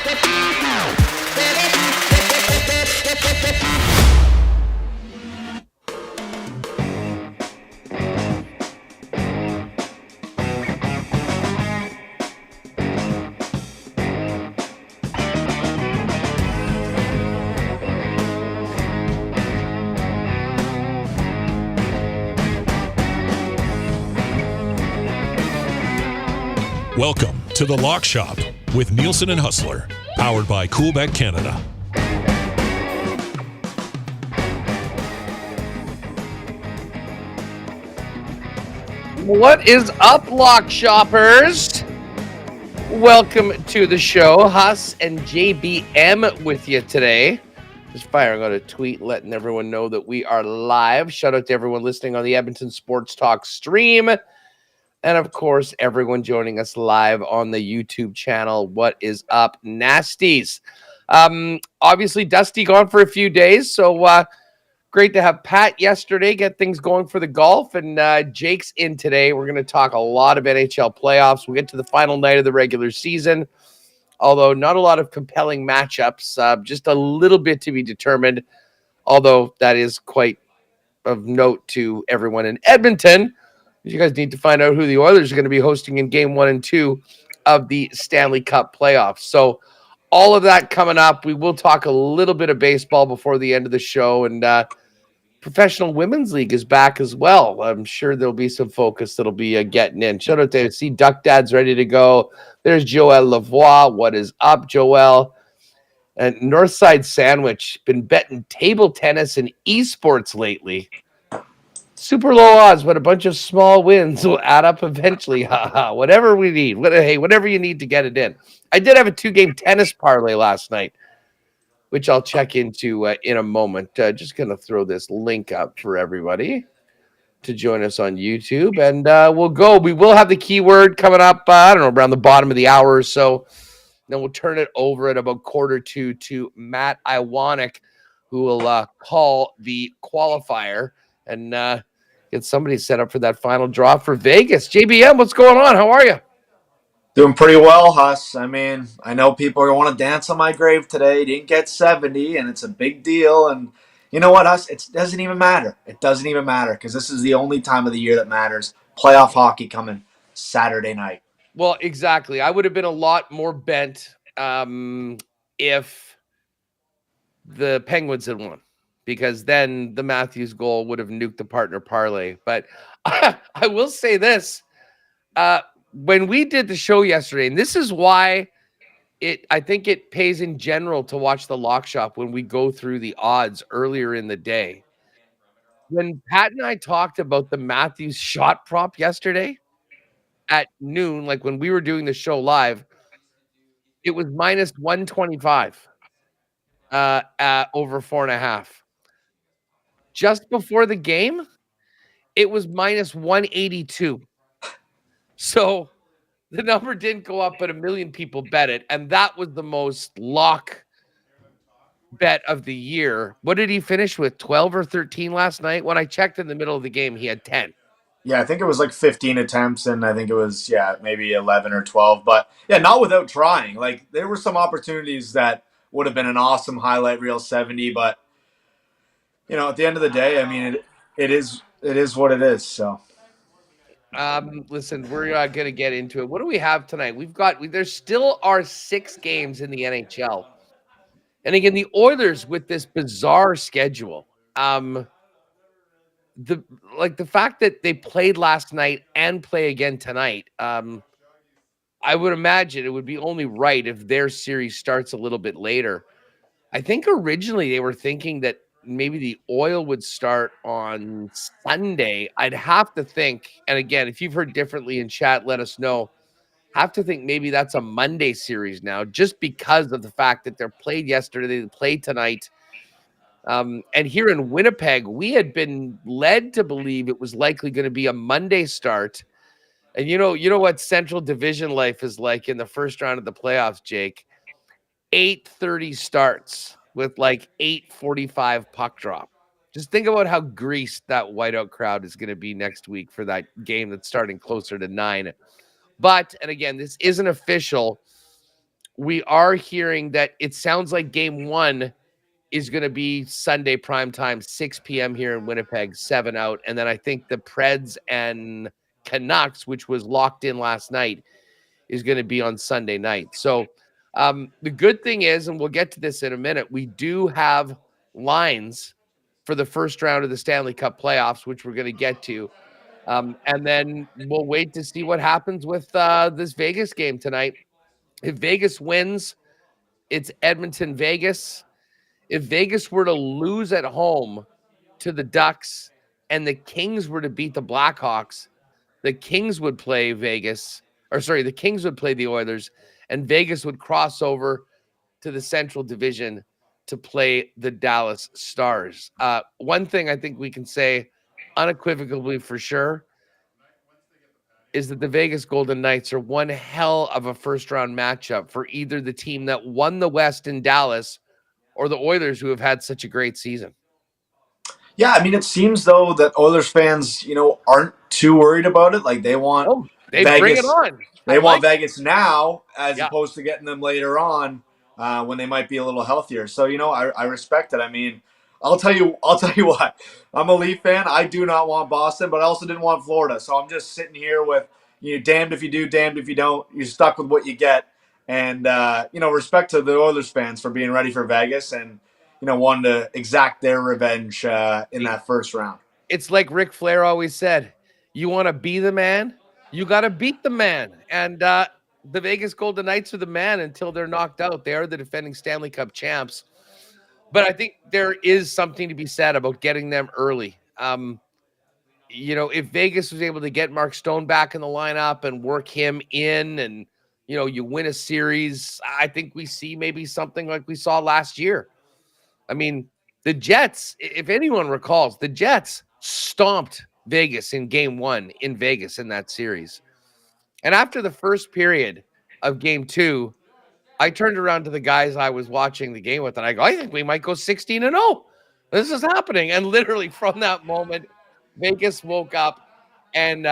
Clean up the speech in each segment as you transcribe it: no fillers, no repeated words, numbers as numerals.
Welcome to The Lock Shop with Nielsen and Hustler, powered by Coolbet Canada. What is up, Lock Shoppers? Welcome to the show. Huss and JBM with you today. Just firing out a tweet letting everyone know that we are live. Shout out to everyone listening on the Edmonton Sports Talk stream. And, of course, everyone joining us live on the YouTube channel. What is up, Nasties? Obviously, Dusty gone for a few days, so great to have Pat yesterday, get things going for the golf, and Jake's in today. We're going to talk a lot of NHL playoffs. We'll get to the final night of the regular season, although not a lot of compelling matchups, just a little bit to be determined, although that is quite of note to everyone in Edmonton. You guys need to find out who the Oilers are going to be hosting in Game 1 and 2 of the Stanley Cup playoffs. So all of that coming up. We will talk a little bit of baseball before the end of the show. And Professional Women's League is back as well. I'm sure there'll be some focus that'll be getting in. Shout out to see Duck Dad's ready to go. There's Joelle Lavoie. What is up, Joelle? And Northside Sandwich. Been betting table tennis and esports lately. Super low odds, but a bunch of small wins will add up eventually. Whatever we need. Whatever you need to get it in. I did have a 2-game tennis parlay last night, which I'll check into in a moment. Just going to throw this link up for everybody to join us on YouTube. And we'll go. We will have the keyword coming up, around the bottom of the hour or so. Then we'll turn it over at about 1:45 to Matt Iwanek, who will call the qualifier and get somebody set up for that final draw for Vegas. JBM, what's going on? How are you? Doing pretty well, Huss. I mean, I know people are going to want to dance on my grave today. Didn't get 70, and it's a big deal. And you know what, Huss? It doesn't even matter. It doesn't even matter because this is the only time of the year that matters. Playoff hockey coming Saturday night. Well, exactly. I would have been a lot more bent if the Penguins had won, because then the Matthews goal would have nuked the partner parlay. But I will say this. When we did the show yesterday, and this is why I think it pays in general to watch the Lock Shop when we go through the odds earlier in the day. When Pat and I talked about the Matthews shot prop yesterday at noon, like when we were doing the show live, it was minus 125 at over 4.5. Just before the game, it was minus 182. So the number didn't go up, but 1 million people bet it. And that was the most lock bet of the year. What did he finish with? 12 or 13 last night? When I checked in the middle of the game, he had 10. Yeah, I think it was like 15 attempts, and I think it was, maybe 11 or 12. But, not without trying. Like, there were some opportunities that would have been an awesome highlight reel 70. But, at the end of the day, I mean, it is what it is, so. Listen, we're going to get into it. What do we have tonight? There still are 6 games in the NHL. And again, the Oilers with this bizarre schedule. The fact that they played last night and play again tonight. I would imagine it would be only right if their series starts a little bit later. I think originally they were thinking that maybe the Oil would start on Sunday. I'd have to think, and again, if you've heard differently in chat, let us know. Have to think maybe that's a Monday series now, just because of the fact that they're played yesterday, they played tonight. And here in Winnipeg, we had been led to believe it was likely going to be a Monday start. And you know what Central Division life is like in the first round of the playoffs, Jake. 8:30 starts with like 8:45 puck drop. Just think about how greased that whiteout crowd is going to be next week for that game that's starting closer to 9. But, and again, this isn't official. we are hearing that it sounds like game one is going to be Sunday primetime, 6 p.m. here in Winnipeg, 7 out. And then I think the Preds and Canucks, which was locked in last night, is going to be on Sunday night. So the good thing is, and we'll get to this in a minute, we do have lines for the first round of the Stanley Cup playoffs, which we're going to get to. And then we'll wait to see what happens with this Vegas game tonight. If Vegas wins, it's Edmonton, Vegas. If Vegas were to lose at home to the Ducks and the Kings were to beat the Blackhawks, the Kings would play the Kings would play the Oilers, and Vegas would cross over to the Central Division to play the Dallas Stars. One thing I think we can say unequivocally for sure is that the Vegas Golden Knights are one hell of a first-round matchup for either the team that won the West in Dallas or the Oilers, who have had such a great season. Yeah, I mean, it seems though that Oilers fans, aren't too worried about it. Like they want Vegas, bring it on. They want Vegas now as Yeah. opposed to getting them later on when they might be a little healthier. So I respect it. I mean, I'll tell you what. I'm a Leaf fan. I do not want Boston, but I also didn't want Florida. So I'm just sitting here with damned if you do, damned if you don't. You're stuck with what you get. And respect to the Oilers fans for being ready for Vegas and wanting to exact their revenge in that first round. It's like Ric Flair always said, you want to be the man, you got to beat the man. And the Vegas Golden Knights are the man until they're knocked out. They are the defending Stanley Cup champs. But I think there is something to be said about getting them early. If Vegas was able to get Mark Stone back in the lineup and work him in and, you win a series, I think we see maybe something like we saw last year. I mean, the Jets, if anyone recalls, the Jets stomped Vegas in game one in Vegas in that series. And after the first period of game two, I turned around to the guys I was watching the game with, and I go, I think we might go 16-0. This is happening. And literally from that moment, Vegas woke up and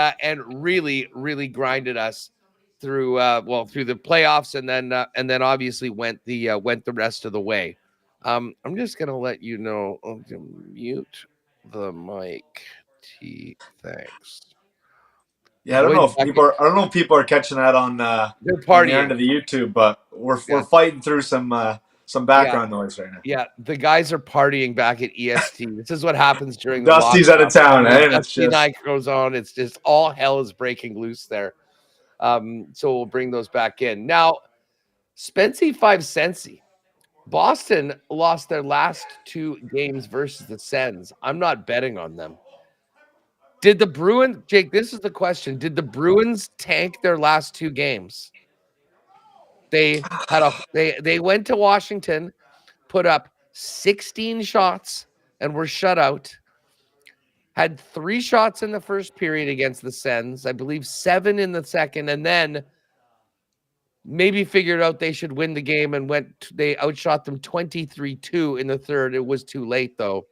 really, really grinded us through the playoffs, and then obviously went the rest of the way. I'm just gonna let you know. Mute the mic. Thanks. Yeah, I don't know if people are catching that on the end of the YouTube, but we're fighting through some background noise right now. Yeah, the guys are partying back at EST. This is what happens during the Dusty's out of town. Dusty night goes on. It's just all hell is breaking loose there. So we'll bring those back in now. Spency 5 Sensi. Boston lost their last 2 games versus the Sens. I'm not betting on them. Did the Bruins, Jake, this is the question. Did the Bruins tank their last 2 games? They went to Washington, put up 16 shots and were shut out. Had 3 shots in the first period against the Sens, I believe 7 in the second, and then maybe figured out they should win the game and they outshot them 23-2 in the third. It was too late, though.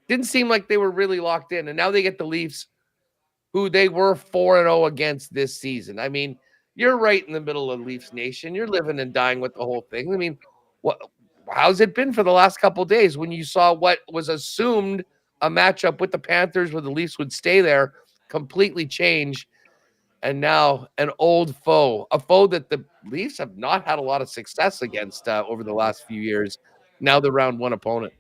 Didn't seem like they were really locked in. And now they get the Leafs, who they were 4-0 against this season. I mean, you're right in the middle of Leafs Nation. You're living and dying with the whole thing. I mean, how's it been for the last couple of days when you saw what was assumed a matchup with the Panthers where the Leafs would stay there completely change? And now an old foe, a foe that the Leafs have not had a lot of success against over the last few years. Now the round 1 opponent.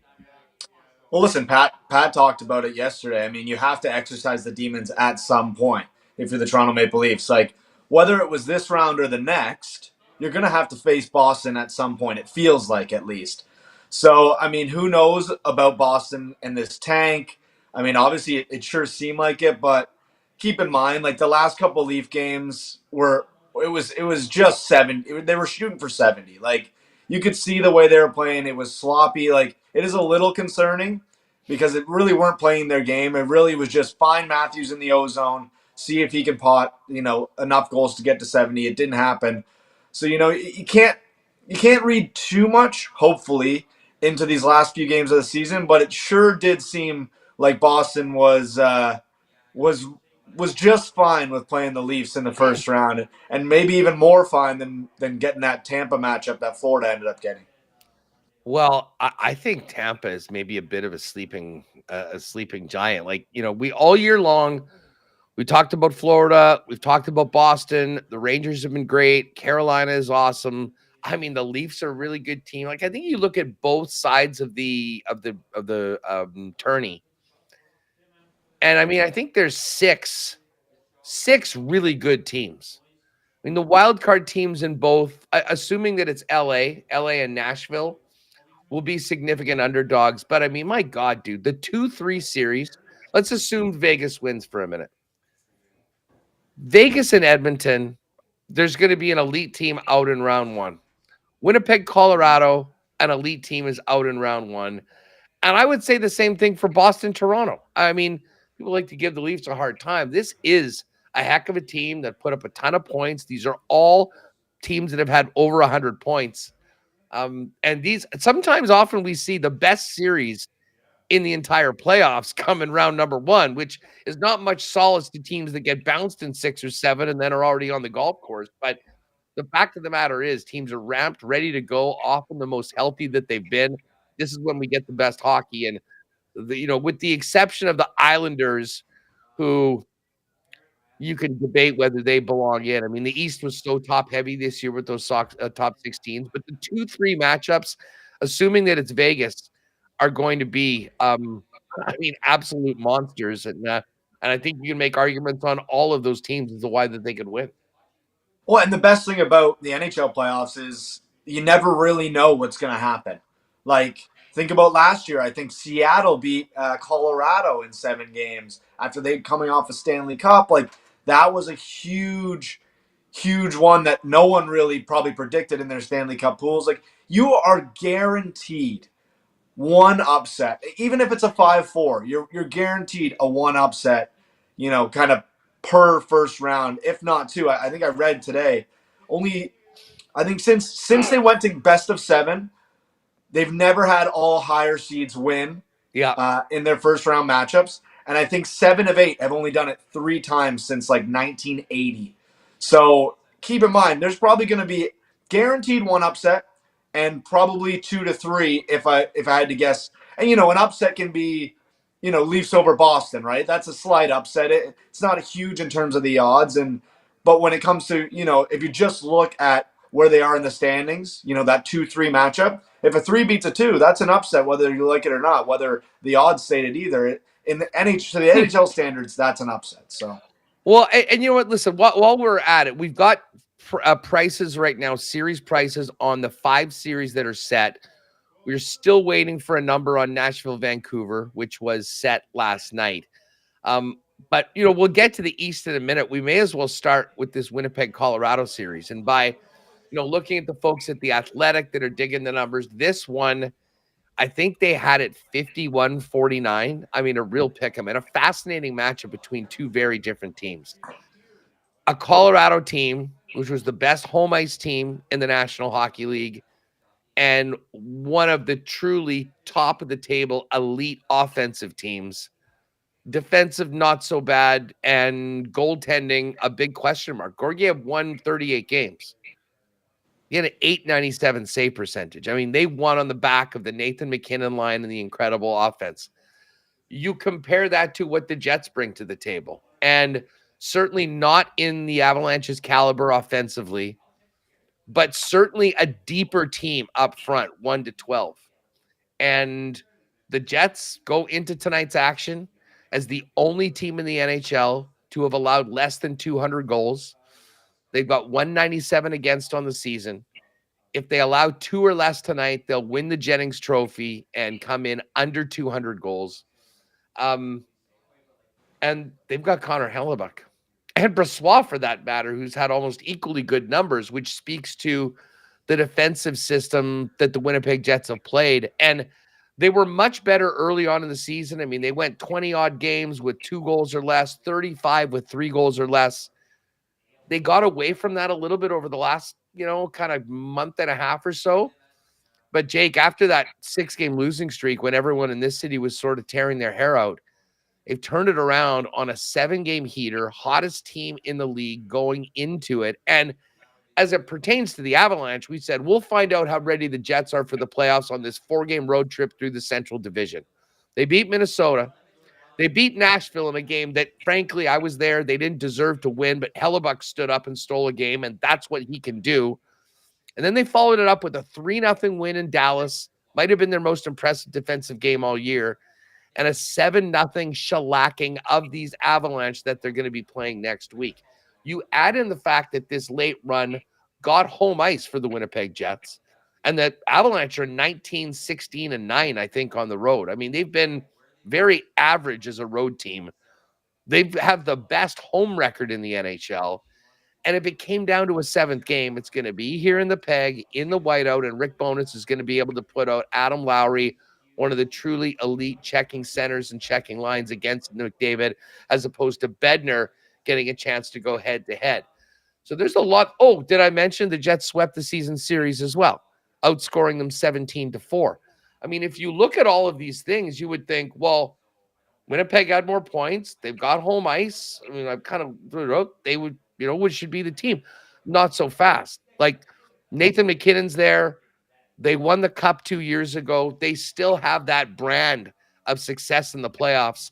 Well, listen, Pat talked about it yesterday. I mean, you have to exercise the demons at some point if you're the Toronto Maple Leafs. Like, whether it was this round or the next, you're going to have to face Boston at some point. It feels like, at least. So, I mean, who knows about Boston and this tank? I mean, obviously, it sure seemed like it, but keep in mind, like the last couple Leaf games it was just 70. They were shooting for 70. Like you could see the way they were playing. It was sloppy. Like it is a little concerning because it really weren't playing their game. It really was just find Matthews in the O-zone, see if he can pot, enough goals to get to 70. It didn't happen. So, you can't read too much, hopefully, into these last few games of the season, but it sure did seem like Boston was was just fine with playing the Leafs in the first round, and maybe even more fine than getting that Tampa matchup that Florida ended up getting. Well, I think Tampa is maybe a bit of a sleeping giant. Like, we all year long we talked about Florida, we've talked about Boston. The Rangers have been great. Carolina is awesome. I mean, the Leafs are a really good team. Like, I think you look at both sides of the tourney, and I mean, I think there's six really good teams. I mean, the wild card teams in both, assuming that it's LA and Nashville, will be significant underdogs. But I mean, my God, dude, the 2-3 series, let's assume Vegas wins for a minute. Vegas and Edmonton, there's going to be an elite team out in round one. Winnipeg, Colorado, an elite team is out in round one. And I would say the same thing for Boston, Toronto. I mean, people like to give the Leafs a hard time. This is a heck of a team that put up a ton of points. These are all teams that have had over 100 points. And these often we see the best series in the entire playoffs come in round number one, which is not much solace to teams that get bounced in 6 or 7 and then are already on the golf course. But the fact of the matter is teams are ramped, ready to go, often the most healthy that they've been. This is when we get the best hockey. And, with the exception of the Islanders, who you can debate whether they belong in. I mean, the East was so top heavy this year with those top 16s, but the 2-3 matchups, assuming that it's Vegas, are going to be, absolute monsters. And I think you can make arguments on all of those teams as to why that they could win. Well, and the best thing about the NHL playoffs is you never really know what's going to happen. Like, think about last year. I think Seattle beat Colorado in 7 games after they coming off a Stanley Cup. Like, that was a huge, huge one that no one really probably predicted in their Stanley Cup pools. Like, you are guaranteed one upset, even if it's a 5-4. You're guaranteed a one upset. Kind of per first round, if not two. I think I read today. Only, I think since they went to best of 7, they've never had all higher seeds win. Yeah. In their first round matchups, and I think 7 of 8 have only done it 3 times since like 1980. So keep in mind, there's probably going to be guaranteed one upset, and probably 2 to 3 if I had to guess. And an upset can be, Leafs over Boston, right? That's a slight upset. It's not huge in terms of the odds, but when it comes to, if you just look at where they are in the standings, that 2-3 matchup, if a 3 beats a 2, that's an upset, whether you like it or not, whether the odds stated either. In the NHL standards, that's an upset. So, well, and you know what? Listen, while we're at it, we've got prices right now, series prices on the 5 series that are set. We're still waiting for a number on Nashville, Vancouver, which was set last night. But, we'll get to the East in a minute. We may as well start with this Winnipeg, Colorado series. And by, looking at the folks at The Athletic that are digging the numbers, this one, I think they had it 51-49. I mean, a real pick 'em and a fascinating matchup between two very different teams. A Colorado team, which was the best home ice team in the National Hockey League, and one of the truly top of the table elite offensive teams. Defensive, not so bad, and goaltending, a big question mark. Georgiev won 38 games. He had an .897 save percentage. I mean, they won on the back of the Nathan McKinnon line and the incredible offense. You compare that to what the Jets bring to the table, and certainly not in the Avalanche's caliber offensively, but certainly a deeper team up front, 1 to 12. And the Jets go into tonight's action as the only team in the NHL to have allowed less than 200 goals. They've got 197 against on the season. If they allow 2 or less tonight, they'll win the Jennings Trophy and come in under 200 goals. And they've got Connor Hellebuck and Brossoit, for that matter, who's had almost equally good numbers, which speaks to the defensive system that the Winnipeg Jets have played. And they were much better early on in the season. I mean, they went 20-odd games with 2 goals or less, 35 with 3 goals or less. They got away from that a little bit over the last, kind of month and a half or so. But, Jake, after that 6-game losing streak, when everyone in this city was sort of tearing their hair out, They've turned it around on a 7-game heater, hottest team in the league going into it. And as it pertains to the Avalanche, we said we'll find out how ready the Jets are for the playoffs on this 4-game road trip through the Central Division. They beat Minnesota. They beat Nashville in a game that, frankly, I was there. They didn't deserve to win, but Hellebuck stood up and stole a game, and that's what he can do. And then they followed it up with a 3-0 win in Dallas. Might have been their most impressive defensive game all year. And a 7-0 shellacking of these Avalanche that they're going to be playing next week. You add in the fact that this late run got home ice for the Winnipeg Jets, and that Avalanche are 19, 16, and 9, I think, on the road. I mean, they've been very average as a road team. They have the best home record in the NHL. And if it came down to a 7th game, it's going to be here in the Peg, in the whiteout, and Rick Bowness is going to be able to put out Adam Lowry, one of the truly elite checking centers and checking lines against McDavid, as opposed to Bednar getting a chance to go head-to-head. So there's a lot. Oh, did I mention the Jets swept the season series as well, outscoring them 17-4? I mean, if you look at all of these things, you would think, well, Winnipeg had more points. They've got home ice. I mean, I've kind of, they would, which should be the team. Not so fast. Like Nathan McKinnon's there. They won the cup 2 years ago. They still have that brand of success in the playoffs.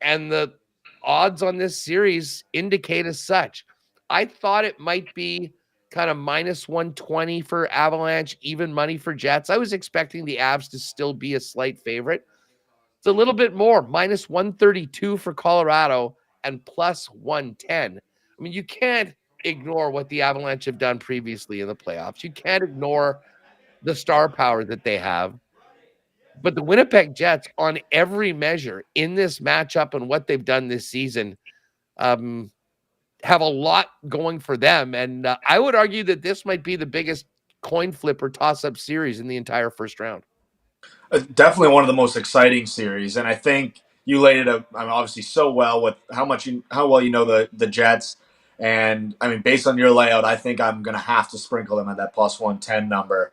And the odds on this series indicate as such. I thought it might be kind of minus 120 for Avalanche, even money for Jets. I was expecting the Avs to still be a slight favorite. It's a little bit more, minus 132 for Colorado and plus 110. I mean, you can't ignore what the Avalanche have done previously in the playoffs. You can't ignore the star power that they have. But the Winnipeg Jets, on every measure in this matchup and what they've done this season, have a lot going for them. And I would argue that this might be the biggest coin flip or toss-up series in the entire first round. Definitely one of the most exciting series, and I think you laid it out, obviously so well with how well you know the Jets, and I mean based on your layout, I think I'm gonna have to sprinkle them at that plus 110 number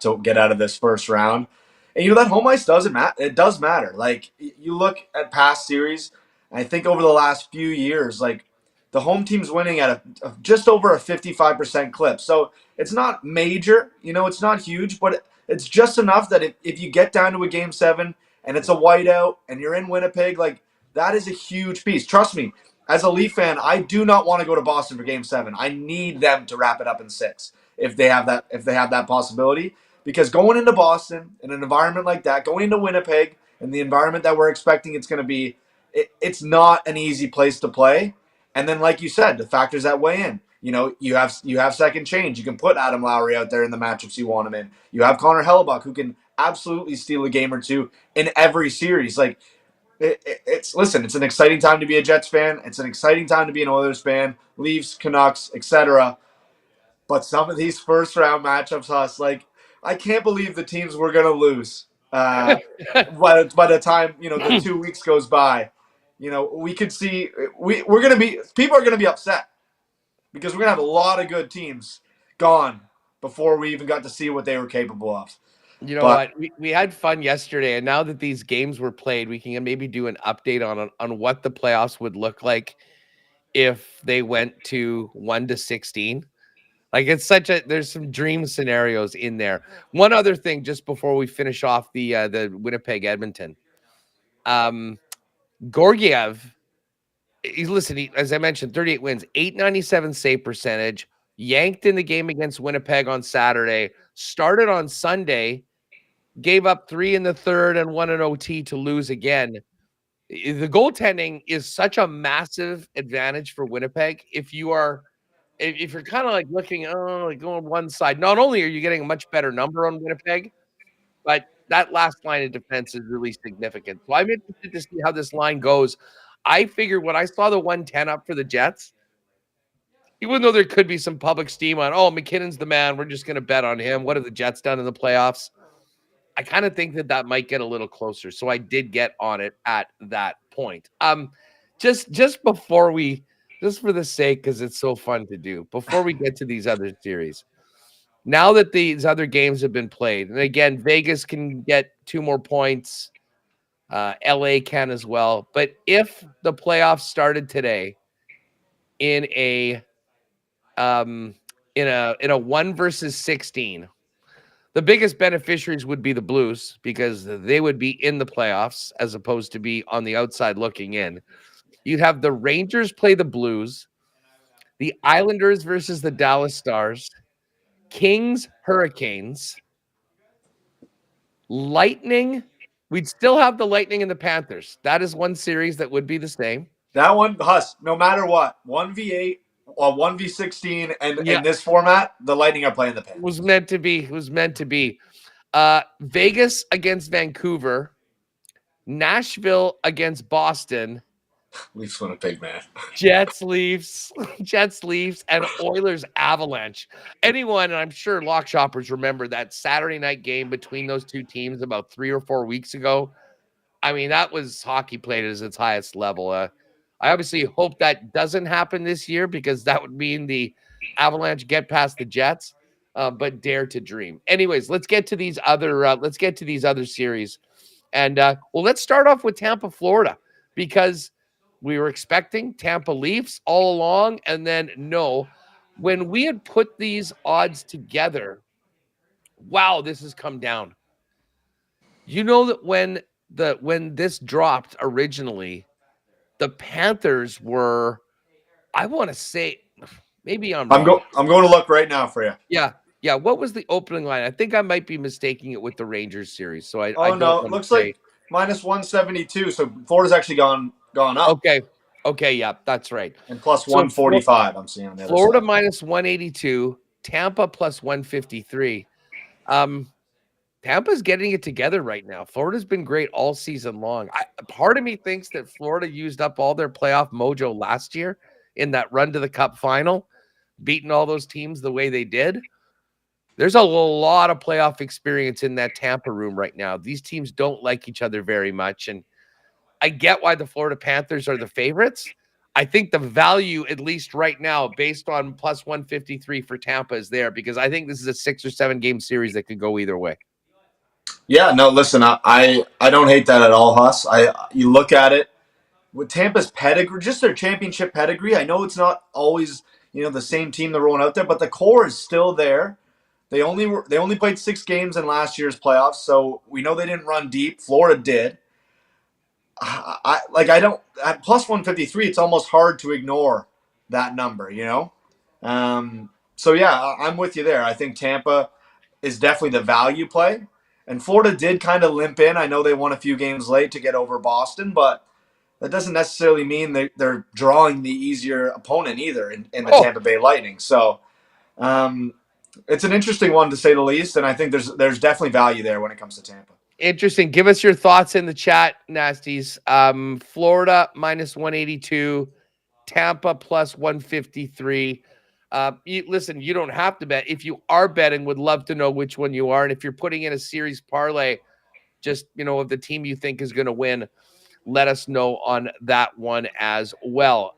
to get out of this first round. And that home ice doesn't matter. It does matter. Like you look at past series, I think over the last few years, like the home team's winning at just over a 55% clip. So it's not major, it's not huge, but it's just enough that if you get down to a game 7 and it's a whiteout and you're in Winnipeg, like that is a huge piece. Trust me, as a Leaf fan, I do not want to go to Boston for game 7. I need them to wrap it up in 6 if they have that possibility. Because going into Boston in an environment like that, going into Winnipeg in the environment that we're expecting it's going to be, it's not an easy place to play. And then, like you said, the factors that weigh in. You have second change. You can put Adam Lowry out there in the matchups you want him in. You have Connor Hellebuck, who can absolutely steal a game or two in every series. Like it's an exciting time to be a Jets fan. It's an exciting time to be an Oilers fan. Leafs, Canucks, etc. But some of these first round matchups, Huss, like I can't believe the teams we're gonna lose. By the time the 2 weeks goes by, we could see people are gonna be upset. Because we're going to have a lot of good teams gone before we even got to see what they were capable of. What? We had fun yesterday, and now that these games were played, we can maybe do an update on what the playoffs would look like if they went to 1-16. Like there's some dream scenarios in there. One other thing, just before we finish off the Winnipeg Edmonton, Gorgiev. As I mentioned, 38 wins, 897 save percentage, yanked in the game against Winnipeg on Saturday, started on Sunday, gave up 3 in the third and 1 in OT to lose again. The goaltending is such a massive advantage for Winnipeg. If you're kind of like looking, like going one side, not only are you getting a much better number on Winnipeg, but that last line of defense is really significant. So I'm interested to see how this line goes. I figured when I saw the 110 up for the Jets, even though there could be some public steam on, McKinnon's the man, we're just going to bet on him. What have the Jets done in the playoffs? I kind of think that might get a little closer. So I did get on it at that point. Just before just for the sake, because it's so fun to do, before we get to these other series, now that these other games have been played, and again, Vegas can get 2 more points. LA can as well. But if the playoffs started today in a 1 versus 16, the biggest beneficiaries would be the Blues because they would be in the playoffs as opposed to be on the outside looking in. You'd have the Rangers play the Blues, the Islanders versus the Dallas Stars, Kings, Hurricanes, Lightning. We'd still have the Lightning and the Panthers. That is one series that would be the same. That one, Huss, no matter what, 1v8 or 1v16, and in this format, the Lightning are playing the Panthers. Was meant to be. Was meant to be. Vegas against Vancouver, Nashville against Boston, Leafs win a big man. Jets, Leafs, and Oilers, Avalanche. Anyone, and I'm sure lock shoppers remember that Saturday night game between those two teams about 3 or 4 weeks ago. I mean, that was hockey played at its highest level. I obviously hope that doesn't happen this year because that would mean the Avalanche get past the Jets. But dare to dream. Anyways, let's get to these other series, and let's start off with Tampa, Florida, because we were expecting Tampa Leafs all along, and then no, when we had put these odds together, wow, this has come down. You know that when this dropped originally, the Panthers were, I want to say, maybe I'm wrong. I'm going to look right now for you. Yeah. What was the opening line? I think I might be mistaking it with the Rangers series. So I it looks like minus 172. So Florida's actually gone up. Okay. Yeah, that's right. And plus 145. I'm seeing on the Florida other side. minus 182, Tampa plus 153. Tampa's getting it together right now. Florida's been great all season long. Part of me thinks that Florida used up all their playoff mojo last year in that run to the Cup final, beating all those teams the way they did. There's a lot of playoff experience in that Tampa room right now. These teams don't like each other very much, and I get why the Florida Panthers are the favorites. I think the value, at least right now, based on plus 153 for Tampa is there because I think this is a 6 or 7 game series that could go either way. Yeah, no, listen, I don't hate that at all, Huss. You look at it with Tampa's pedigree, just their championship pedigree. I know it's not always, the same team they're rolling out there, but the core is still there. They only played 6 games in last year's playoffs, so we know they didn't run deep. Florida did. At plus 153, it's almost hard to ignore that number, So yeah, I'm with you there. I think Tampa is definitely the value play. And Florida did kind of limp in. I know they won a few games late to get over Boston, but that doesn't necessarily mean they're drawing the easier opponent either in the Tampa Bay Lightning. So it's an interesting one to say the least, and I think there's definitely value there when it comes to Tampa. Interesting. Give us your thoughts in the chat, Nasties. Florida minus 182, Tampa plus 153. Listen, you don't have to bet. If you are betting, would love to know which one you are. And if you're putting in a series parlay, just, of the team you think is going to win, let us know on that one as well.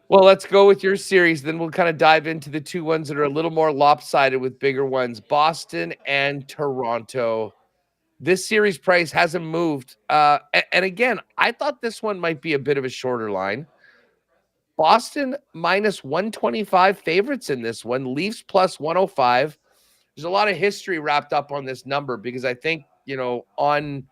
Well, let's go with your series. Then we'll kind of dive into the 2 ones that are a little more lopsided with bigger ones, Boston and Toronto. This series price hasn't moved. And again, I thought this one might be a bit of a shorter line. Boston minus 125 favorites in this one. Leafs plus 105. There's a lot of history wrapped up on this number because I think, on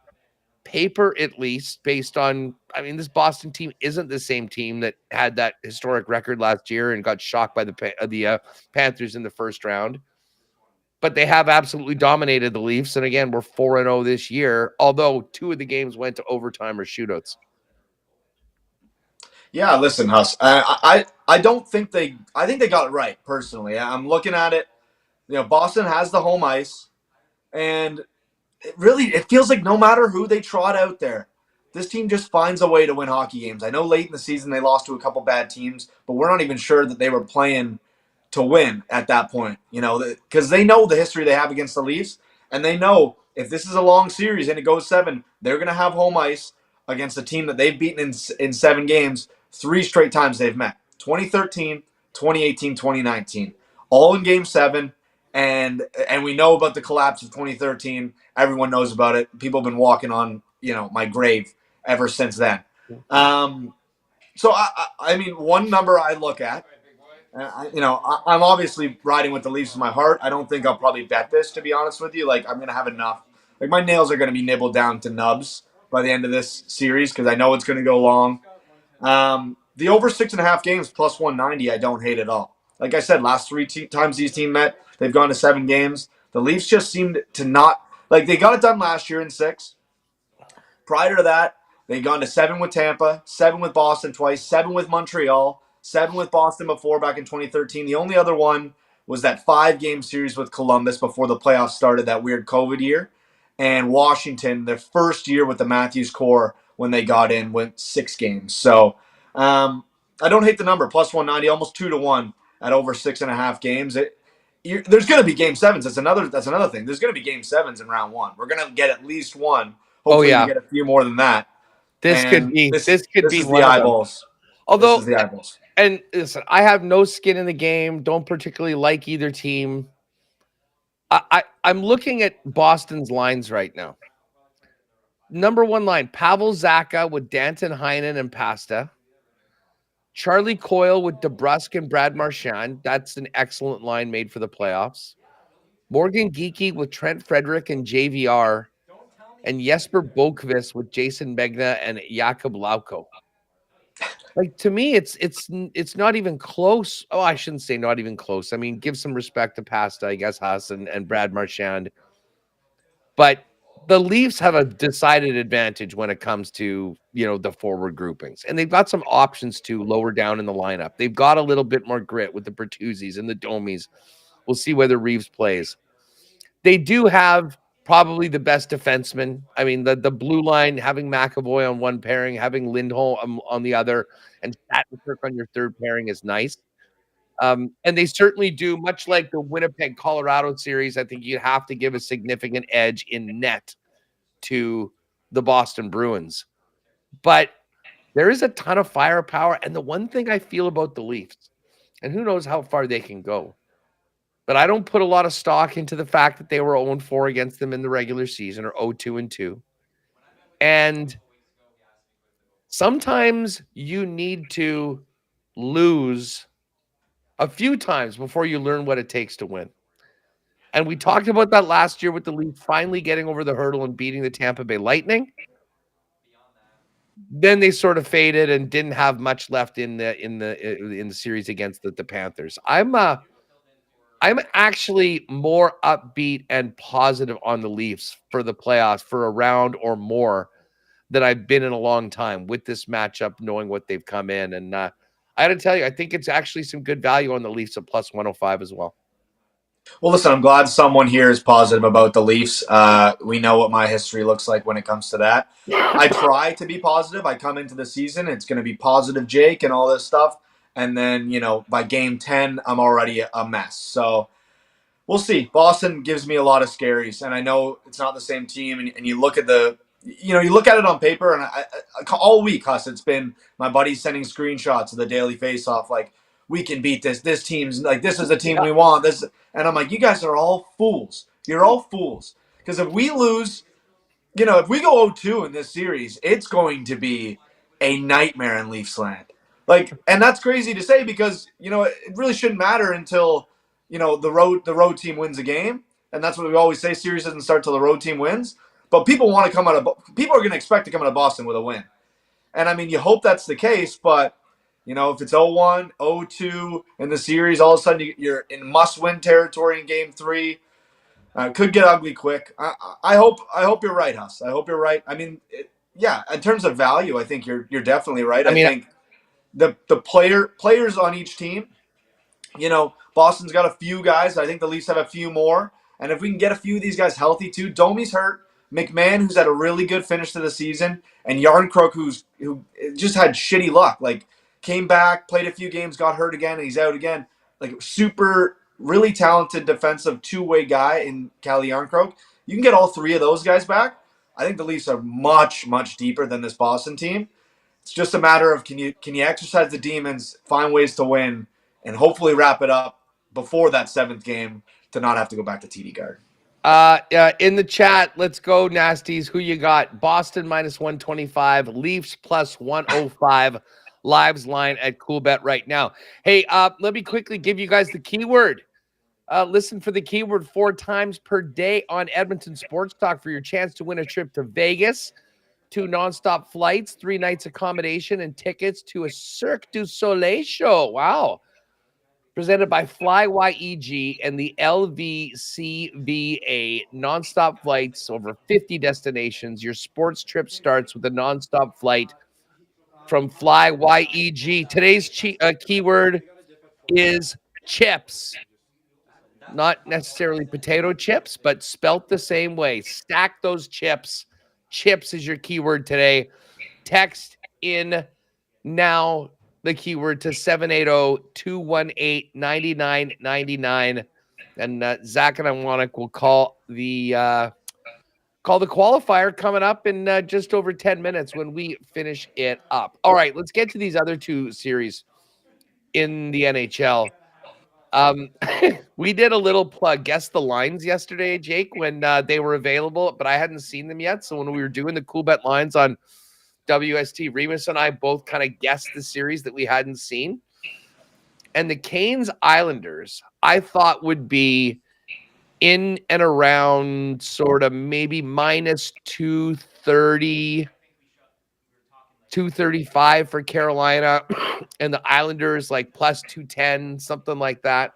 paper, at least, based on, this Boston team isn't the same team that had that historic record last year and got shocked by the Panthers in the first round. But they have absolutely dominated the Leafs. And again, we're 4-0 this year, although 2 of the games went to overtime or shootouts. Yeah, listen, Huss. I don't think I think they got it right, personally. I'm looking at it. Boston has the home ice, and it feels like no matter who they trot out there, this team just finds a way to win hockey games. I know late in the season they lost to a couple bad teams, but we're not even sure that they were playing to win at that point, because they know the history they have against the Leafs, and they know if this is a long series and it goes 7, they're going to have home ice against a team that they've beaten in 7 games 3 straight times they've met. 2013, 2018, 2019. All in Game 7. and we know about the collapse of 2013. Everyone knows about it. People have been walking on my grave ever since then. So I mean, one number I look at, I'm obviously riding with the Leafs in my heart. I don't think I'll probably bet this, to be honest with you. Like, I'm gonna have enough. Like, my nails are gonna be nibbled down to nubs by the end of this series because I know it's gonna go long. The over 6.5 games plus 190, I don't hate at all. Like I said, last three times these teams met, they've gone to 7 games. The Leafs just seemed to not like they got it done last year in 6. Prior to that, they'd gone to 7 with Tampa, 7 with Boston twice, 7 with Montreal, 7 with Boston before back in 2013. The only other one was that 5-game series with Columbus before the playoffs started, that weird COVID year. And Washington, their first year with the Matthews core when they got in, went 6 games. So I don't hate the number, plus 190, almost 2-1 at over 6.5 games. There's going to be game sevens. That's another thing. There's going to be game sevens in round 1. We're going to get at least one. Hopefully, we get a few more than that. This could be the eyeballs. Although, this is the eyeballs. And listen, I have no skin in the game. Don't particularly like either team. I'm looking at Boston's lines right now. Number 1 line, Pavel Zacha with Danton, Heinen, and Pasta. Charlie Coyle with DeBrusk and Brad Marchand. That's an excellent line made for the playoffs. Morgan Geekie with Trent Frederick and JVR. And Jesper Boqvist with Jason Megna and Jakob Lauko. Like, to me, it's not even close. Oh, I shouldn't say not even close. I mean, give some respect to Pasta, I guess, Huss and Brad Marchand. But the Leafs have a decided advantage when it comes to, the forward groupings. And they've got some options to lower down in the lineup. They've got a little bit more grit with the Bertuzzis and the Domies. We'll see whether Reeves plays. They do have probably the best defenseman. I mean, the blue line, having McAvoy on one pairing, having Lindholm on the other, and Shattenkirk on your third pairing is nice. And they certainly do, much like the Winnipeg, Colorado series. I think you have to give a significant edge in net to the Boston Bruins. But there is a ton of firepower. And the one thing I feel about the Leafs, and who knows how far they can go, but I don't put a lot of stock into the fact that they were 0-4 against them in the regular season, or 0-2. And sometimes you need to lose a few times before you learn what it takes to win. And we talked about that last year with the Leafs finally getting over the hurdle and beating the Tampa Bay Lightning. Then they sort of faded and didn't have much left in the series against the Panthers. I'm actually more upbeat and positive on the Leafs for the playoffs for a round or more than I've been in a long time with this matchup, knowing what they've come in. And I got to tell you, I think it's actually some good value on the Leafs at plus 105 as well. Well, listen, I'm glad someone here is positive about the Leafs. We know what my history looks like when it comes to that. I try to be positive. I come into the season, it's going to be positive Jake and all this stuff. And then, by game 10, I'm already a mess. So we'll see. Boston gives me a lot of scaries. And I know it's not the same team. And you look at you look at it on paper. And I all week, Huss, it's been my buddies sending screenshots of the daily face-off. Like, we can beat this. This team's like, this is the team we want. And I'm like, you guys are all fools. You're all fools. Because if we lose, if we go 0-2 in this series, it's going to be a nightmare in Leafs land. Like, and that's crazy to say because, it really shouldn't matter until, the road team wins a game. And that's what we always say. Series doesn't start till the road team wins. But people are going to expect to come out of Boston with a win. And I mean, you hope that's the case, but if it's 0-1, 0-2 in the series, all of a sudden you're in must-win territory in game 3. Could get ugly quick. I hope you're right, Huss. I hope you're right. I mean, in terms of value, I think you're definitely right. I think the players on each team, Boston's got a few guys. I think the Leafs have a few more. And if we can get a few of these guys healthy too, Domi's hurt. McMahon, who's had a really good finish to the season, and Yarncrook, who just had shitty luck. Like, came back, played a few games, got hurt again, and he's out again. Like, super, really talented defensive two-way guy in Calle Yarncroke. You can get all 3 of those guys back. I think the Leafs are much, much deeper than this Boston team. It's just a matter of can you exercise the demons, find ways to win, and hopefully wrap it up before that 7th game to not have to go back to TD Garden. In the chat, let's go, Nasties. Who you got? Boston minus 125, Leafs plus 105. Lives line at Coolbet right now. Hey, let me quickly give you guys the keyword. Listen for the keyword 4 times per day on Edmonton Sports Talk for your chance to win a trip to Vegas, 2 nonstop flights, 3 nights accommodation, and tickets to a Cirque du Soleil show. Wow. Presented by FlyYEG and the LVCVA. Nonstop flights over 50 destinations. Your sports trip starts with a nonstop flight from FlyYEG. Today's keyword is chips. Not necessarily potato chips, but spelt the same way. Stack those chips. Chips is your keyword today. Text in now the keyword to 780-218-9999. And Zach and Iwanek will call the qualifier coming up in just over 10 minutes when we finish it up. All right, let's get to these other 2 series in the NHL. We did a little plug, guess the lines yesterday, Jake, when they were available, but I hadn't seen them yet. So when we were doing the Coolbet lines on WST, Remus and I both kind of guessed the series that we hadn't seen. And the Canes Islanders, I thought would be in and around sort of maybe minus 230, 235 for Carolina, and the Islanders like plus 210, something like that.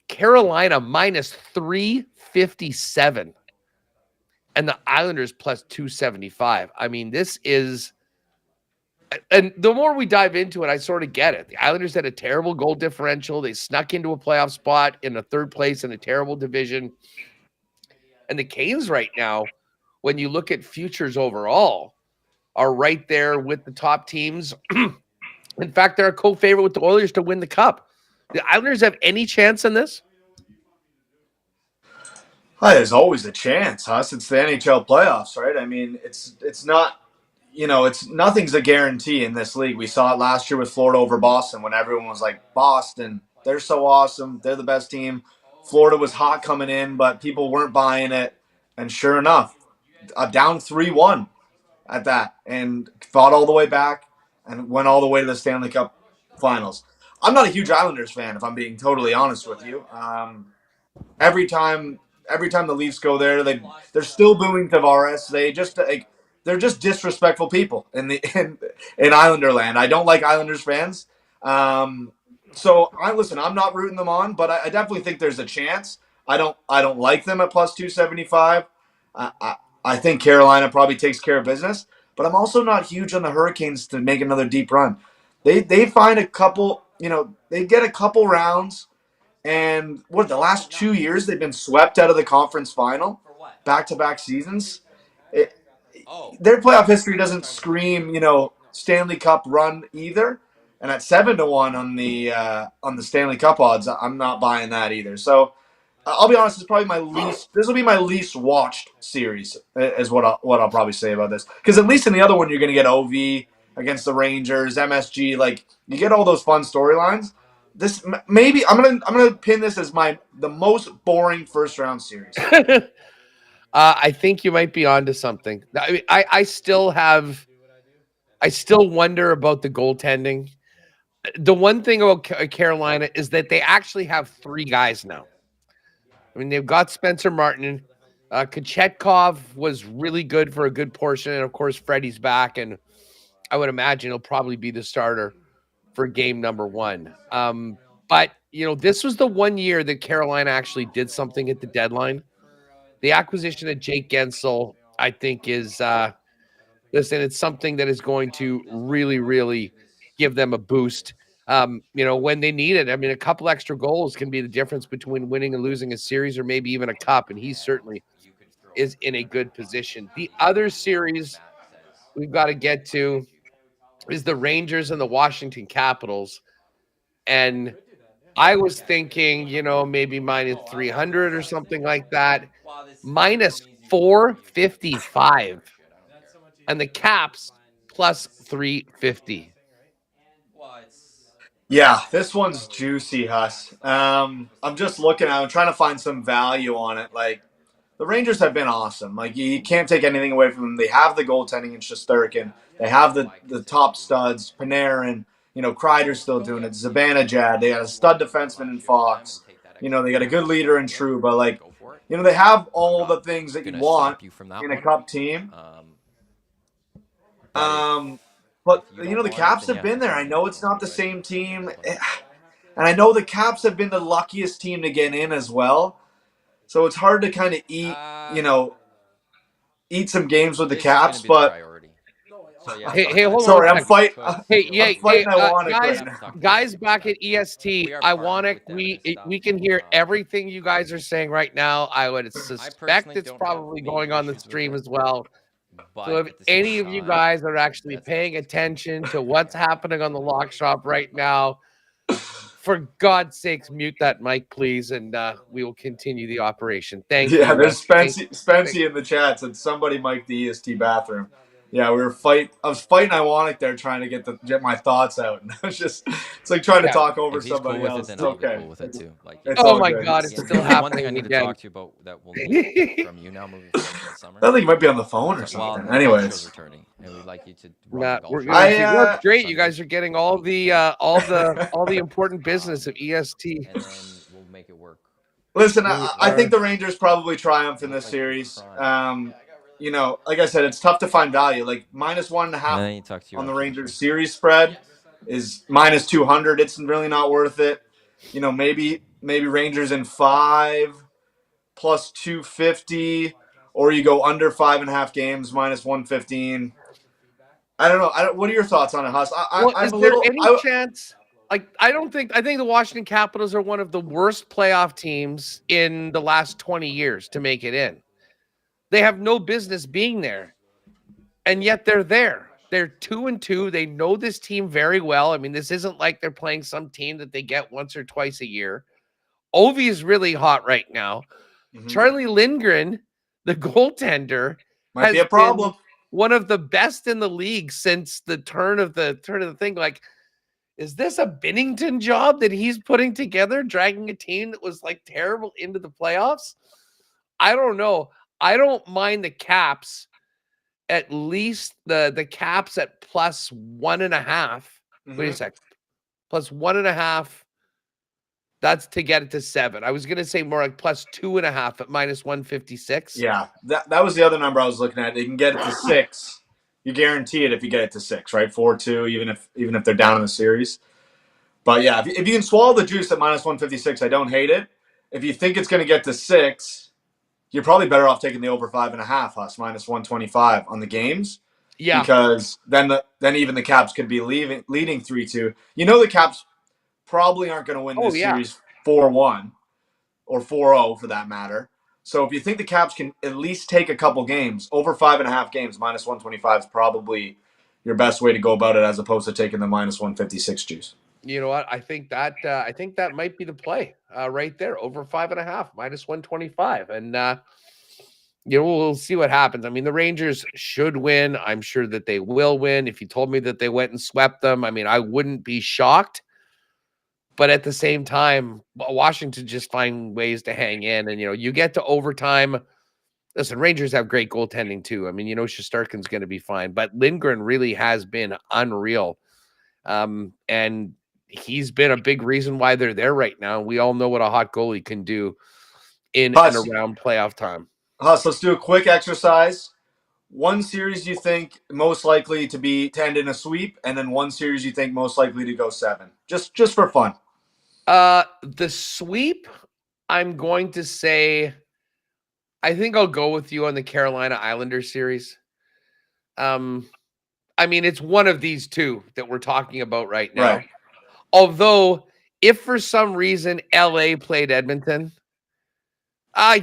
Carolina minus 357 and the Islanders plus 275. I mean, this is, and the more we dive into it, I sort of get it. The Islanders had a terrible goal differential. They snuck into a playoff spot in a 3rd place in a terrible division. And the Canes right now, when you look at futures overall, are right there with the top teams. In fact, they're a co-favorite with the Oilers to win the Cup. The Islanders have any chance in this? Hi, there's always a chance, Huss. It's the NHL playoffs, right? I mean, it's not, it's nothing's a guarantee in this league. We saw it last year with Florida over Boston when everyone was like, Boston, they're so awesome. They're the best team. Florida was hot coming in, but people weren't buying it. And sure enough, down 3-1 at that and fought all the way back and went all the way to the Stanley Cup finals. I'm not a huge Islanders fan, if I'm being totally honest with you. Every time the Leafs go there, they're still booing Tavares. They're just disrespectful people in Islander land. I don't like Islanders fans. So I'm not rooting them on, but I definitely think there's a chance. I don't like them at plus 275. I think Carolina probably takes care of business, but I'm also not huge on the Hurricanes to make another deep run. They find a couple, they get a couple rounds. And the last 2 years they've been swept out of the conference final, back-to-back seasons. Their playoff history doesn't scream, Stanley Cup run either. And at 7-1 on the Stanley Cup odds, I'm not buying that either. So I'll be honest, it's probably this will be my least watched series, is what I'll probably say about this. Because at least in the other one you're going to get OV against the Rangers, MSG, like you get all those fun storylines. This maybe I'm gonna pin this as the most boring first round series. I think you might be onto something. I mean, I still wonder about the goaltending. The one thing about Carolina is that they actually have 3 guys now. I mean, they've got Spencer Martin. Kochetkov was really good for a good portion, and of course Freddie's back, and I would imagine he'll probably be the starter for game number 1. But, this was the one year that Carolina actually did something at the deadline. The acquisition of Jake Gensel, I think, is, it's something that is going to really, really give them a boost, when they need it. I mean, a couple extra goals can be the difference between winning and losing a series or maybe even a cup, and he certainly is in a good position. The other series we've got to get to is the Rangers and the Washington Capitals. And I was thinking, maybe minus 300 or something like that. Minus 455. And the Caps plus 350. Yeah, this one's juicy, Huss. I'm just looking at it. I'm trying to find some value on it. Like, the Rangers have been awesome. Like, you can't take anything away from them. They have the goaltending in Shesterkin. They have the top studs, Panarin. Kreider's still doing it. Zibanejad. They got a stud defenseman in Fox. They got a good leader in True. But, like, they have all the things that you'd want in a cup team. But the Caps have been there. I know it's not the same team, and I know the Caps have been the luckiest team to get in as well. So it's hard to kind of eat some games with the Caps. But Hey, hold on. sorry, I'm fighting. Hey, I'm fighting Iwanek guys, right now. guys back at EST, Iwanek, we can hear everything you guys are saying right now. I would suspect it's probably going on the stream as well. So if any of you guys are actually paying attention to what's happening on the lock shop right now, for God's sakes, mute that mic, please, and we will continue the operation. Thank you. Yeah, there's Spency in the chat said somebody mic'd the EST bathroom. Yeah, I was fighting Iwanek there trying to get my thoughts out. And it's like trying to talk over somebody else. It's okay. Cool with it too. Like, oh my God, it's still happening. One thing I need to talk to you about that will need from you now moving forward in the summer. I think you might be on the phone or something. Well, anyways, returning, and we'd like you to. We're great. You guys are getting all the important business of EST. And then we'll make it work. Listen, I think the Rangers probably triumph in this series. Like I said, it's tough to find value. Like -1.5 on the Rangers series spread is -200. It's really not worth it. Maybe Rangers in 5 plus 250, or you go under 5.5 games -115. I don't know. What are your thoughts on it, Huss? Is there any chance? I think the Washington Capitals are one of the worst playoff teams in the last 20 years to make it in. They have no business being there, and yet they're there. They're 2-2. They know this team very well. I mean, this isn't like they're playing some team that they get once or twice a year. Ovi is really hot right now. Mm-hmm. Charlie Lindgren, the goaltender, might be a problem. One of the best in the league since the turn of the thing. Like, is this a Binnington job that he's putting together, dragging a team that was like terrible into the playoffs? I don't know. I don't mind the Caps, at least the Caps at +1.5. Mm-hmm. Wait a sec. +1.5. That's to get it to 7. I was going to say more like +2.5 at -156. Yeah, that was the other number I was looking at. They can get it to 6. You guarantee it if you get it to 6, right? 4-2, even if they're down in the series. But yeah, if you can swallow the juice at -156, I don't hate it. If you think it's going to get to 6, you're probably better off taking the over 5.5, Huss, -125 on the games. Yeah. Because then even the Caps could be leading 3-2. The Caps probably aren't going to win this series 4-1 or 4-0 for that matter. So if you think the Caps can at least take a couple games, over 5.5 games, -125 is probably your best way to go about it, as opposed to taking the -156 juice. You know what? I think that might be the play right there. Over 5.5, -125. And we'll see what happens. I mean, the Rangers should win. I'm sure that they will win. If you told me that they went and swept them, I mean, I wouldn't be shocked. But at the same time, Washington just find ways to hang in. And, you get to overtime. Listen, Rangers have great goaltending too. I mean, Shesterkin's going to be fine. But Lindgren really has been unreal. And he's been a big reason why they're there right now. We all know what a hot goalie can do in and around playoff time. Huss, let's do a quick exercise. One series you think most likely to end in a sweep, and then one series you think most likely to go 7. Just for fun. The sweep, I'm going to say, I think I'll go with you on the Carolina Islanders series. I mean, it's one of these two that we're talking about right now. Right. Although, if for some reason LA played Edmonton,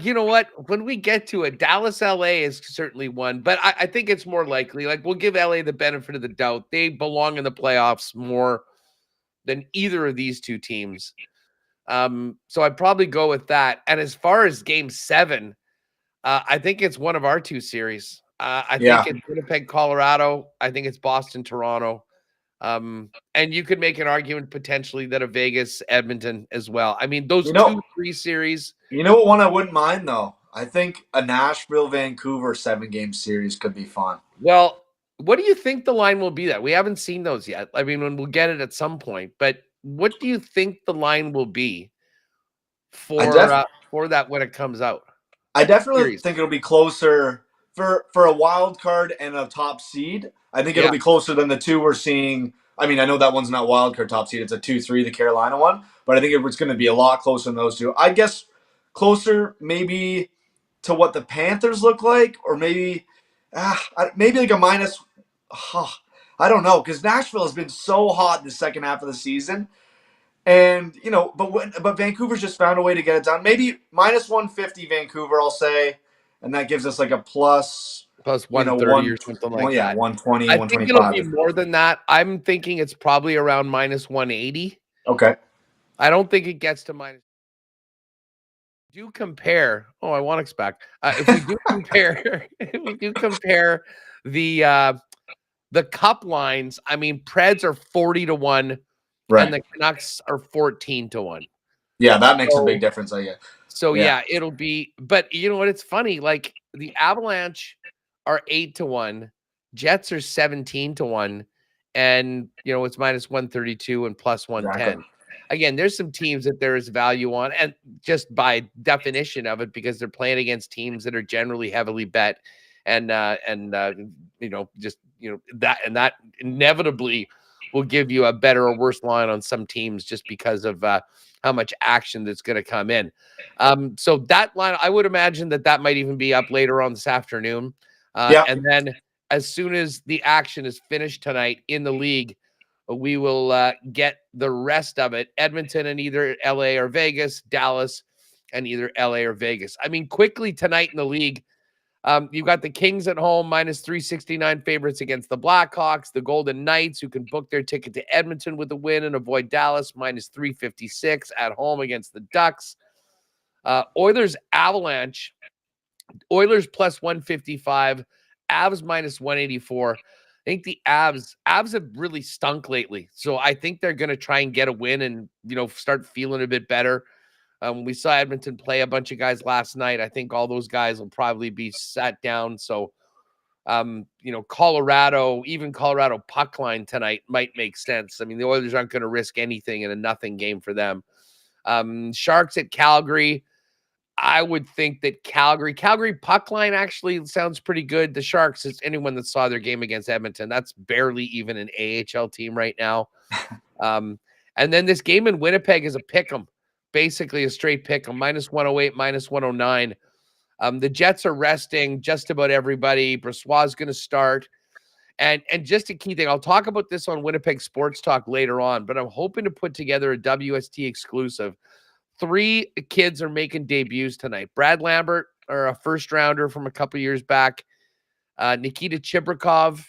you know what? When we get to it, Dallas LA is certainly one, but I think it's more likely. Like, we'll give LA the benefit of the doubt. They belong in the playoffs more than either of these two teams. So I'd probably go with that. And as far as Game 7, I think it's one of our two series. I think it's Winnipeg, Colorado. I think it's Boston, Toronto. And you could make an argument potentially that a Vegas Edmonton as well. I mean, those You know, 2-3 series. you know what one I wouldn't mind though? I think a Nashville Vancouver 7-game series could be fun. Well, what do you think the line will be? That we haven't seen those yet. I mean, when we'll get it at some point. But what do you think the line will be I def for that when it comes out? I definitely Series. think it'll be closer for a wild card and a top seed. I think it'll Yeah. be closer than the two we're seeing. I mean, I know that one's not wild card top seed; it's a 2-3, the Carolina one. But I think it's going to be a lot closer than those two. I guess closer maybe to what the Panthers look like, or maybe like a minus. I don't know, because Nashville has been so hot the second half of the season. And but Vancouver's just found a way to get it done. Maybe minus 150 Vancouver, I'll say, and that gives us like a plus, Plus 130 or something like that. 120, I think it'll be 125. more than that. I'm thinking it's probably around minus 180. Okay. I don't think it gets to minus. Do compare. Oh, I want us back. If we do compare, if we do compare the cup lines. I mean, Preds are 40-1, Right. and the Canucks are 14-1. Yeah, that makes a big difference, I guess. So yeah, it'll be. But you know what? It's funny. Like the Avalanche are 8-1, Jets are 17-1, and it's minus 132 and plus 110. Exactly. Again, there's some teams that there is value on, and just by definition of it, because they're playing against teams that are generally heavily bet, and that inevitably will give you a better or worse line on some teams just because of how much action that's going to come in. So that line, I would imagine that might even be up later on this afternoon. And then as soon as the action is finished tonight in the league, we will get the rest of it. Edmonton and either LA or Vegas, Dallas and either LA or Vegas. I mean, quickly tonight in the league, you've got the Kings at home, minus 369 favorites against the Blackhawks. The Golden Knights, who can book their ticket to Edmonton with a win and avoid Dallas, minus 356 at home against the Ducks. Oilers Avalanche, Oilers plus 155, Avs minus 184. I think the Avs have really stunk lately. So I think they're going to try and get a win and, start feeling a bit better. We saw Edmonton play a bunch of guys last night. I think all those guys will probably be sat down. So, Colorado puck line tonight might make sense. I mean, the Oilers aren't going to risk anything in a nothing game for them. Sharks at Calgary. I would think that Calgary puck line actually sounds pretty good. The Sharks, is anyone that saw their game against Edmonton, that's barely even an AHL team right now. And then this game in Winnipeg is a pick 'em, basically a straight pick 'em, minus 108, minus 109. The Jets are resting just about everybody. Brossois is going to start. And just a key thing, I'll talk about this on Winnipeg Sports Talk later on, but I'm hoping to put together a WST exclusive. 3 kids are making debuts tonight. Brad Lambert, or a first rounder from a couple years back. Nikita Chibrikov,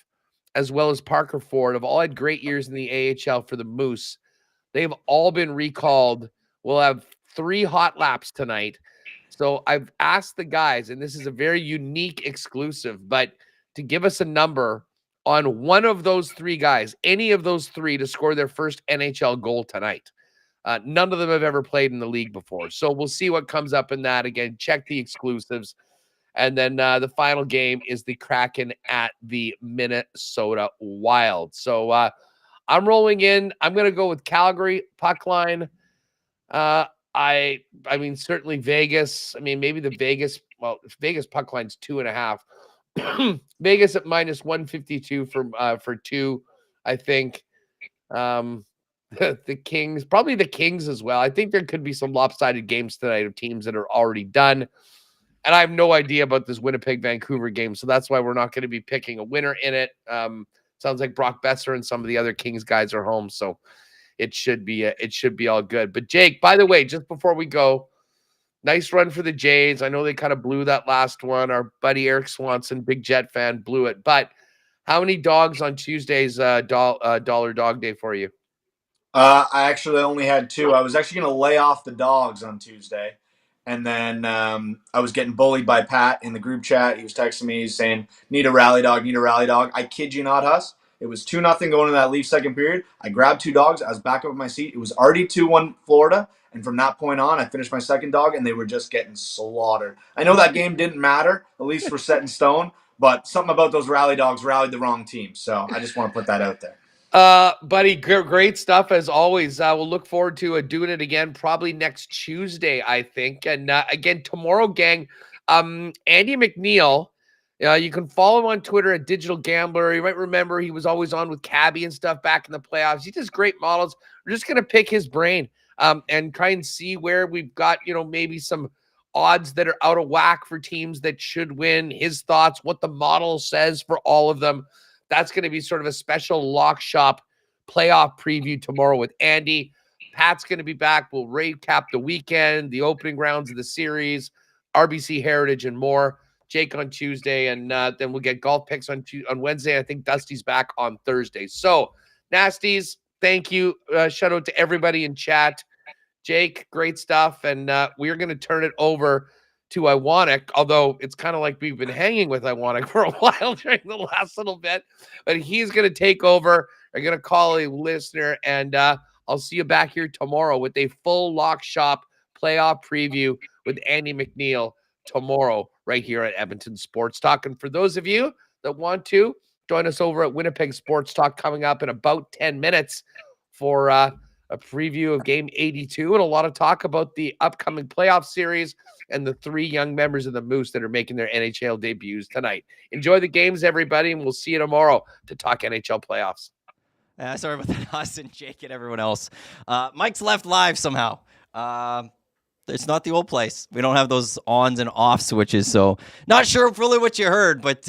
as well as Parker Ford, have all had great years in the AHL for the Moose. They've all been recalled. We'll have 3 hot laps tonight. So I've asked the guys, and this is a very unique exclusive, but to give us a number on one of those 3 guys, any of those 3 to score their first NHL goal tonight. None of them have ever played in the league before. So we'll see what comes up in that. Again, check the exclusives. And then the final game is the Kraken at the Minnesota Wild. So I'm rolling in. I'm going to go with Calgary puck line. I mean, certainly Vegas. I mean, maybe the Vegas puck line's 2.5. Vegas at minus 152 for 2, I think. The Kings, probably the Kings as well. I think there could be some lopsided games tonight of teams that are already done. And I have no idea about this Winnipeg-Vancouver game, so that's why we're not going to be picking a winner in it. Sounds like Brock Besser and some of the other Kings guys are home, so it should be all good. But Jake, by the way, just before we go, nice run for the Jays. I know they kind of blew that last one. Our buddy Eric Swanson, big Jet fan, blew it. But how many dogs on Tuesday's Dollar Dog Day for you? I actually only had 2. I was actually going to lay off the dogs on Tuesday. And then I was getting bullied by Pat in the group chat. He was texting me. He's saying, need a rally dog, need a rally dog. I kid you not, Huss. It was 2-0 going into that Leafs second period. I grabbed 2 dogs. I was back up in my seat. It was already 2-1 Florida. And from that point on, I finished my second dog, and they were just getting slaughtered. I know that game didn't matter. The Leafs were set in stone. But something about those rally dogs rallied the wrong team. So I just want to put that out there. Buddy, great stuff as always. We'll look forward to doing it again probably next Tuesday, I think. And again, tomorrow, gang, Andy McNeil, you can follow him on Twitter at Digital Gambler. You might remember he was always on with Cabby and stuff back in the playoffs. He does great models. We're just going to pick his brain and try and see where we've got, maybe some odds that are out of whack for teams that should win, his thoughts, what the model says for all of them. That's going to be sort of a special lock shop playoff preview tomorrow with Andy. Pat's going to be back. We'll recap the weekend, the opening rounds of the series, RBC Heritage, and more. Jake on Tuesday, and then we'll get golf picks on Wednesday. I think Dusty's back on Thursday. So, Nasties, thank you. Shout out to everybody in chat. Jake, great stuff. And we're going to turn it over to Iwanek, although it's kind of like we've been hanging with Iwanek for a while during the last little bit. But he's going to take over. I'm going to call a listener, and I'll see you back here tomorrow with a full lock shop playoff preview with Andy McNeil tomorrow right here at Edmonton Sports Talk. And for those of you that want to, join us over at Winnipeg Sports Talk coming up in about 10 minutes for a preview of Game 82 and a lot of talk about the upcoming playoff series and the 3 young members of the Moose that are making their NHL debuts tonight. Enjoy the games, everybody, and we'll see you tomorrow to talk NHL playoffs. Sorry about that, Austin, Jake, and everyone else. Mike's left live somehow. It's not the old place. We don't have those ons and off switches, so not sure really what you heard, but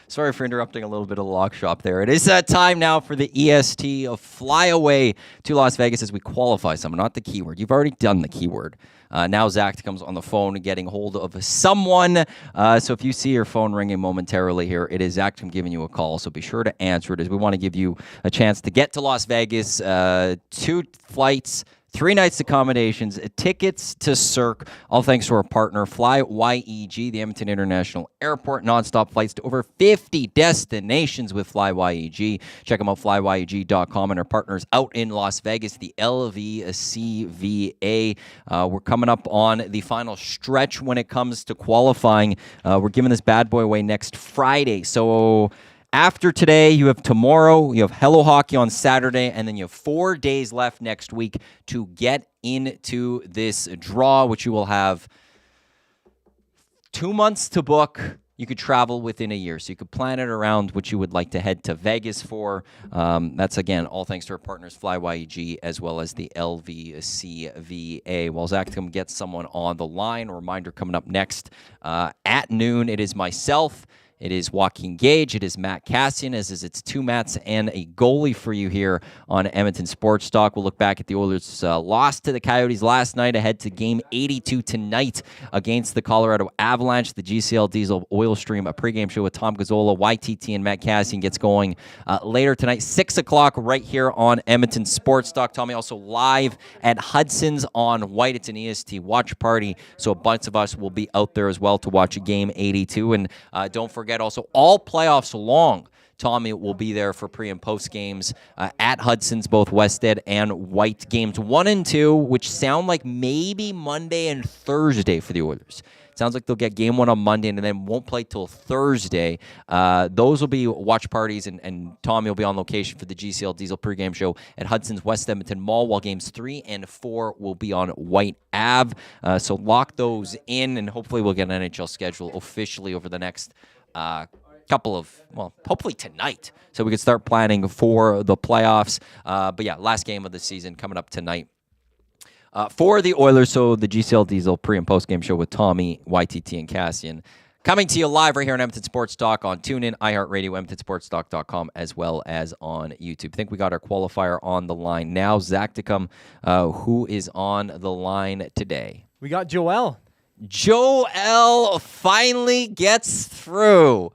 sorry for interrupting a little bit of the lock shop there. It is time now for the EST of fly away to Las Vegas as we qualify someone, not the keyword. You've already done the keyword. Now Zach comes on the phone getting hold of someone. So if you see your phone ringing momentarily here, it is Zach giving you a call. So be sure to answer it as we want to give you a chance to get to Las Vegas. 2 flights, 3 nights accommodations, tickets to Cirque, all thanks to our partner, FlyYEG, the Edmonton International Airport, nonstop flights to over 50 destinations with FlyYEG. Check them out, FlyYEG.com, and our partners out in Las Vegas, the LVCVA. We're coming up on the final stretch when it comes to qualifying. We're giving this bad boy away next Friday, so after today, you have tomorrow, you have Hello Hockey on Saturday, and then you have 4 days left next week to get into this draw, which you will have 2 months to book. You could travel within a year, so you could plan it around what you would like to head to Vegas for. That's, again, all thanks to our partners, FlyYEG, as well as the LVCVA. While Zach gets someone on the line, a reminder coming up next at noon, it is myself, it is Joaquin Gage. It is Matt Cassian, as is it's 2 Matts and a goalie for you here on Edmonton Sports Talk. We'll look back at the Oilers' loss to the Coyotes last night, ahead to Game 82 tonight against the Colorado Avalanche. The GCL Diesel Oil Stream, a pregame show with Tom Gazzola, YTT, and Matt Cassian gets going later tonight, 6 o'clock right here on Edmonton Sports Talk. Tommy also live at Hudson's on White. It's an EST watch party, so a bunch of us will be out there as well to watch Game 82. And don't forget, also, all playoffs long, Tommy will be there for pre- and post games at Hudson's, both Wested and White. Games 1 and 2, which sound like maybe Monday and Thursday for the Oilers. Sounds like they'll get Game 1 on Monday and then won't play till Thursday. Those will be watch parties, and Tommy will be on location for the GCL Diesel pregame show at Hudson's West Edmonton Mall, while Games 3 and 4 will be on White Ave. So lock those in, and hopefully we'll get an NHL schedule officially over the next hopefully tonight, so we can start planning for the playoffs. But yeah, last game of the season coming up tonight for the Oilers. So the GCL Diesel pre- and post-game show with Tommy, YTT, and Cassian coming to you live right here on Edmonton Sports Talk on TuneIn, iHeartRadio, EdmontonSportsTalk.com, as well as on YouTube. I think we got our qualifier on the line now. Zach to come, who is on the line today? We got Joel. Joel finally gets through.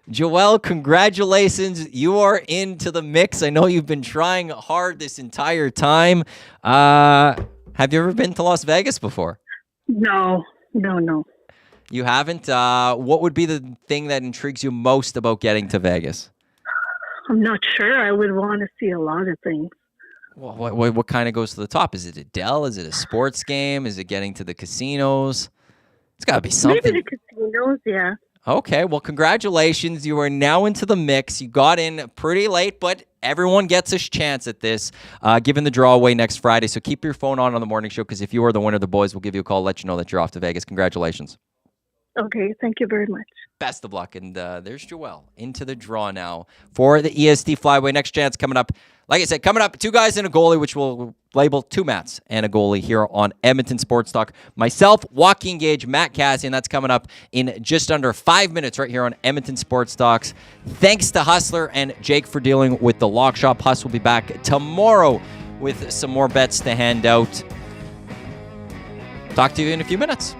Joel, congratulations. You are into the mix. I know you've been trying hard this entire time. Have you ever been to Las Vegas before? No. You haven't? What would be the thing that intrigues you most about getting to Vegas? I'm not sure. I would want to see a lot of things. Well, what kind of goes to the top? Is it Adele? Is it a sports game? Is it getting to the casinos? It's got to be something. Maybe the casinos, yeah. Okay, well, congratulations. You are now into the mix. You got in pretty late, but everyone gets a chance at this, given the draw away next Friday. So keep your phone on the morning show, because if you are the winner, the boys will give you a call, let you know that you're off to Vegas. Congratulations. Okay, thank you very much. Best of luck. And there's Joelle into the draw now for the EST Flyway. Next chance coming up. Like I said, coming up, 2 guys and a goalie, which we'll label 2 Matts and a goalie here on Edmonton Sports Talk. Myself, Joaquin Gage, Matt Cassian. That's coming up in just under 5 minutes right here on Edmonton Sports Talks. Thanks to Hustler and Jake for dealing with the lock shop. Huss will be back tomorrow with some more bets to hand out. Talk to you in a few minutes.